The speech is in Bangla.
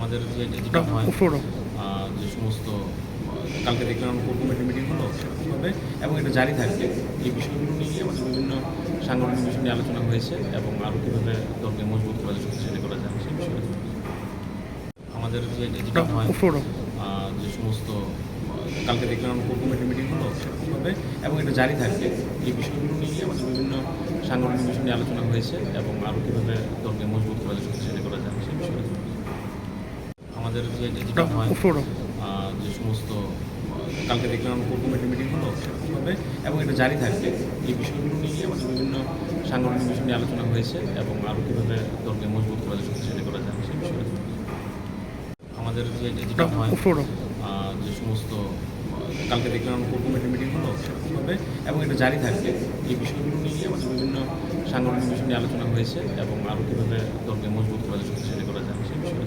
আমাদের যেটা হয় যে সমস্ত কালকে দেখলাম কোর কমিটির মিটিং হলো সেরকম হবে এবং এটা জারি থাকবে। এই বিষয়গুলো নিয়ে আমাদের বিভিন্ন সাংগঠনিক বিষয় নিয়ে আলোচনা হয়েছে এবং আরও কীভাবে দলকে মজবুত করা যায়, শক্তিশালী করা যায় সেই বিষয়ে আমাদের যেটা হয় যে সমস্ত কালকে দেখলাম কোর কমিটির মিটিং হলো সেরকম হবে এবং এটা জারি থাকবে। এই বিষয়গুলো নিয়ে আমাদের বিভিন্ন সাংগঠনিক বিষয় নিয়ে আলোচনা হয়েছে এবং আরও কীভাবে দলকে মজবুত করা যায়, শক্তিশালী করা যায় সেই বিষয়ে আমাদের যেটা হয় যে সমস্ত কালকে দেখলাম কোর কমিটির মিটিং হলো সেরকম হবে এবং এটা জারি থাকবে। এই বিষয়গুলো নিয়ে আমাদের বিভিন্ন সাংগঠনিক বিষয় নিয়ে আলোচনা হয়েছে এবং আরও কীভাবে দলকে মজবুত করা যায়, শক্তিশালী করা যায় সেই বিষয়ে আমাদের যেটা হয় যে সমস্ত কালকে দেখলাম কোর কমিটির মিটিং হলো সেরকম হবে এবং এটা জারি থাকবে। এই বিষয়গুলো নিয়ে আমাদের বিভিন্ন সাংগঠনিক বিষয় নিয়ে আলোচনা হয়েছে এবং আরও কীভাবে দলকে মজবুত করা যায়, শক্তিশালী করা যায় সেই বিষয়ে